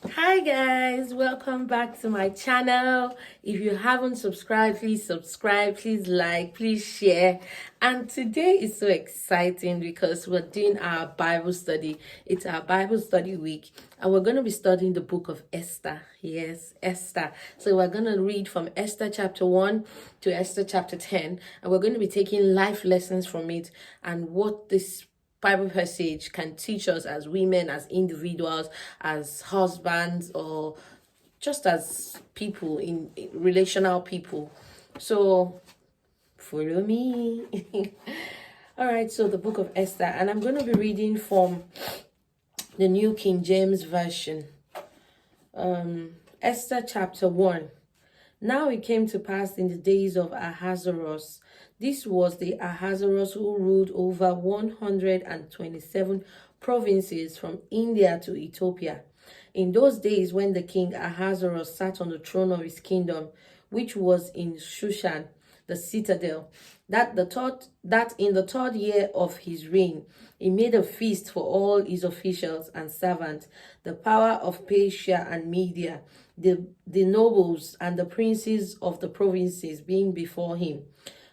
Hi guys, welcome back to my channel. If you haven't subscribed, please subscribe, please like, please share. And today is so exciting because we're doing our Bible study. It's our Bible study week and we're going to be studying the book of Esther. Yes, Esther. So we're going to read from Esther chapter 1 to Esther chapter 10, and we're going to be taking life lessons from it and what this Bible passage can teach us as women, as individuals, as husbands, or just as people in relational people. So follow me. All right, so the book of Esther, and I'm going to be reading from the New King James Version. Esther chapter 1. Now it came to pass in the days of Ahasuerus. This was the Ahasuerus who ruled over 127 provinces from India to Ethiopia. In those days, when the king Ahasuerus sat on the throne of his kingdom, which was in Shushan, the citadel, that in the third year of his reign, he made a feast for all his officials and servants, the power of Persia and Media, the nobles and the princes of the provinces being before him.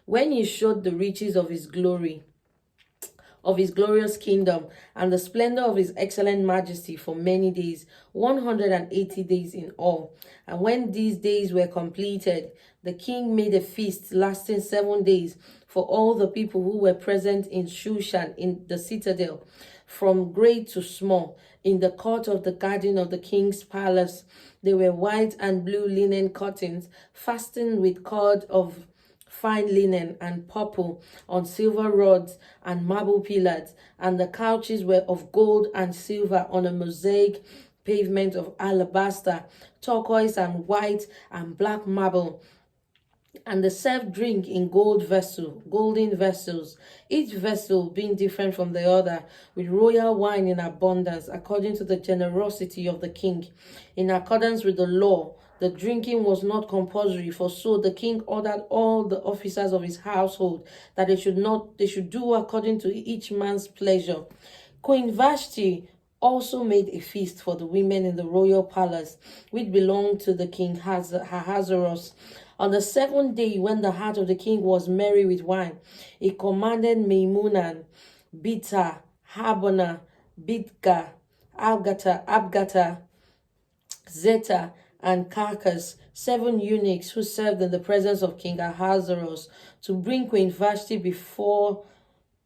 When he showed the riches of his glory, of his glorious kingdom, and the splendor of his excellent majesty for many days, 180 days in all. And when these days were completed, the king made a feast lasting 7 days for all the people who were present in Shushan, in the citadel, from great to small, in the court of the garden of the king's palace. There were white and blue linen curtains, fastened with cord of fine linen and purple on silver rods and marble pillars, and the couches were of gold and silver on a mosaic pavement of alabaster, turquoise and white and black marble. And they served drink in golden vessels, each vessel being different from the other, with royal wine in abundance, according to the generosity of the king. In accordance with the law, the drinking was not compulsory, for so the king ordered all the officers of his household that they should do according to each man's pleasure. Queen Vashti also made a feast for the women in the royal palace, which belonged to the king Ahasuerus. On the 7th day, when the heart of the king was merry with wine, he commanded Maimunan, Bita, Habana, Bidka, Abgata, Zeta, and Carcass, 7 eunuchs who served in the presence of King Ahasuerus, to bring Queen Vashti before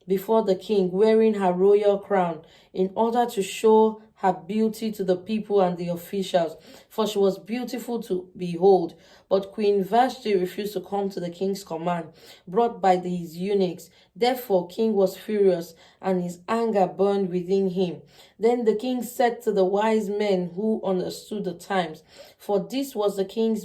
the king, wearing her royal crown, in order to show her beauty to the people and the officials, for she was beautiful to behold. But Queen Vashti refused to come to the king's command, brought by his eunuchs. Therefore, king was furious, and his anger burned within him. Then the king said to the wise men who understood the times, for this was the king's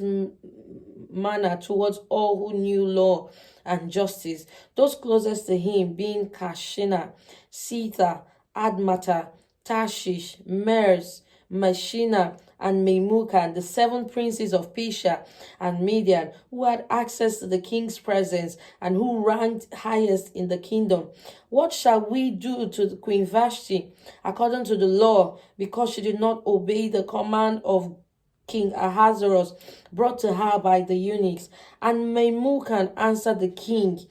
manner towards all who knew law and justice, those closest to him being Kashina, Sita, Admata, Tarshish, Mers, Mashina, and Memucan, the 7 princes of Persia and Midian, who had access to the king's presence and who ranked highest in the kingdom. What shall we do to Queen Vashti according to the law, because she did not obey the command of King Ahasuerus brought to her by the eunuchs? And Memucan answered the king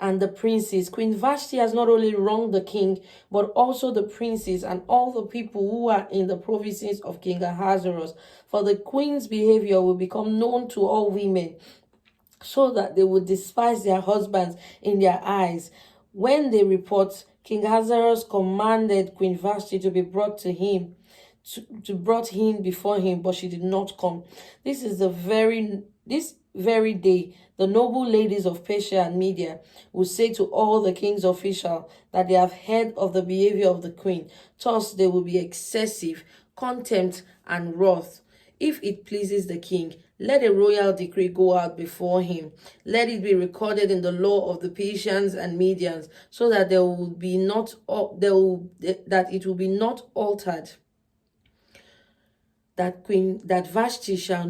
and the princes, Queen Vashti has not only wronged the king, but also the princes and all the people who are in the provinces of King Ahasuerus. For the queen's behavior will become known to all women, so that they will despise their husbands in their eyes. When they report, King Ahasuerus commanded Queen Vashti to be brought to him, to brought him before him, but she did not come. This very day, the noble ladies of Persia and Media will say to all the king's officials that they have heard of the behavior of the queen. Thus they will be excessive, contempt, and wrath. If it pleases the king, let a royal decree go out before him. Let it be recorded in the law of the Persians and Medians, so that it will be not altered. That Vashti shall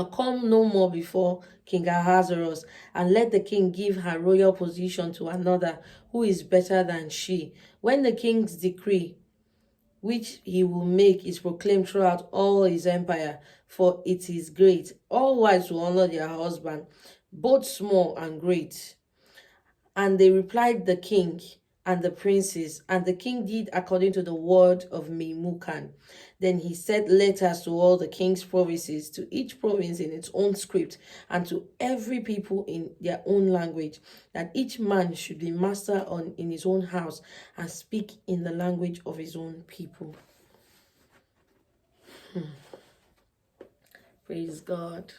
come no more before King Ahasuerus, and let the king give her royal position to another who is better than she. When the king's decree which he will make is proclaimed throughout all his empire, for it is great. All wives will honor their husband, both small and great. And they replied the king and the princes, and the king did according to the word of Memucan. Then he sent letters to all the king's provinces, to each province in its own script, and to every people in their own language, that each man should be master in his own house and speak in the language of his own people. Praise God.